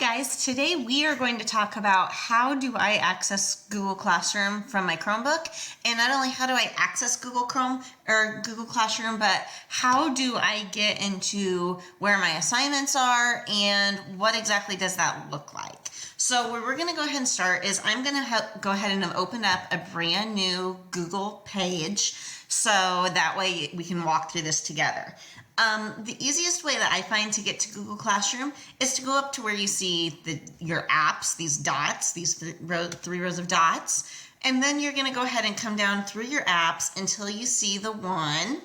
guys, today we are going to talk about how do I access Google Classroom from my Chromebook, and not only how do I access Google Classroom, but how do I get into where my assignments are and what exactly does that look like. So where we're going to go ahead and start is I'm going to go ahead and open up a brand new Google page so that way we can walk through this together. The easiest way that I find to get to Google Classroom is to go up to where you see your apps, these dots, these three rows of dots, and then you're going to go ahead and come down through your apps until you see the one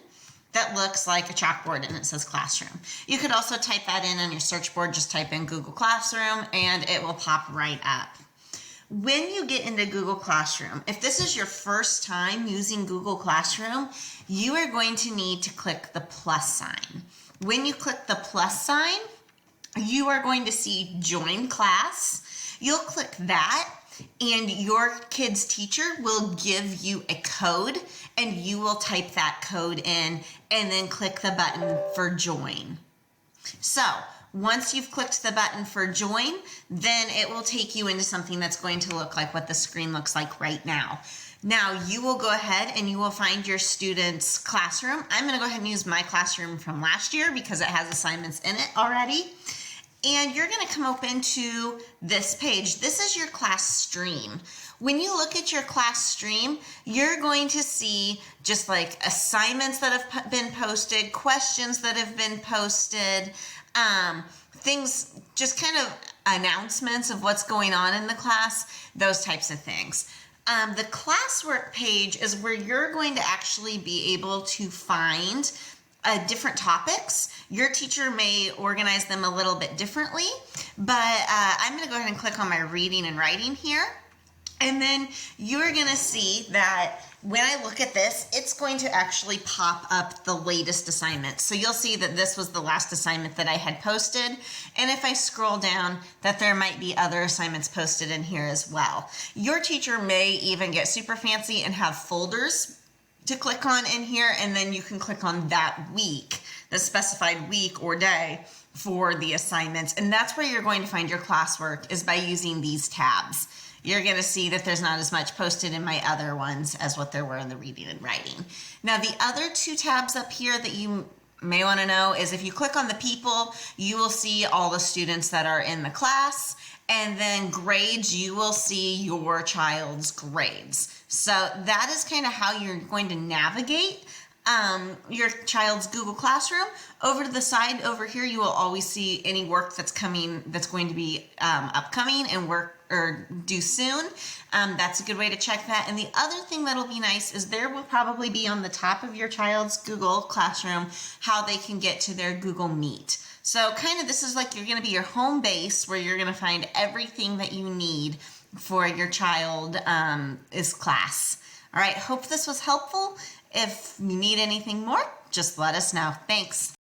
that looks like a chalkboard and it says Classroom. You could also type that in on your search board, just type in Google Classroom and it will pop right up. When you get into Google Classroom, if this is your first time using Google Classroom, you are going to need to click the plus sign. When you click the plus sign, you are going to see Join Class. You'll click that and your kid's teacher will give you a code and you will type that code in and then click the button for Join. So once you've clicked the button for join, then it will take you into something that's going to look like what the screen looks like right now. Now you will go ahead and you will find your student's classroom. I'm going to go ahead and use my classroom from last year because it has assignments in it already. And you're going to come open to this page. This is your class stream. When you look at your class stream, you're going to see just like assignments that have been posted, questions that have been posted, things, just kind of announcements of what's going on in the class, those types of things. The classwork page is where you're going to actually be able to find different topics. Your teacher may organize them a little bit differently, but I'm going to go ahead and click on my reading and writing here. And then you're going to see that when I look at this, it's going to actually pop up the latest assignment. So you'll see that this was the last assignment that I had posted. And if I scroll down, that there might be other assignments posted in here as well. Your teacher may even get super fancy and have folders to click on in here, and then you can click on that week, the specified week or day for the assignments. And that's where you're going to find your classwork, is by using these tabs. You're going to see that there's not as much posted in my other ones as what there were in the reading and writing. Now, the other two tabs up here that you may want to know is if you click on the people, you will see all the students that are in the class, and then grades, you will see your child's grades. So that is kind of how you're going to navigate your child's Google Classroom. Over to the side over here, you will always see any work that's coming, that's going to be upcoming and work or due soon. That's a good way to check that. And the other thing that'll be nice is there will probably be on the top of your child's Google Classroom how they can get to their Google Meet. So kind of this is like you're going to be your home base where you're going to find everything that you need for your child is class. All right, hope this was helpful. If you need anything more, just let us know. Thanks.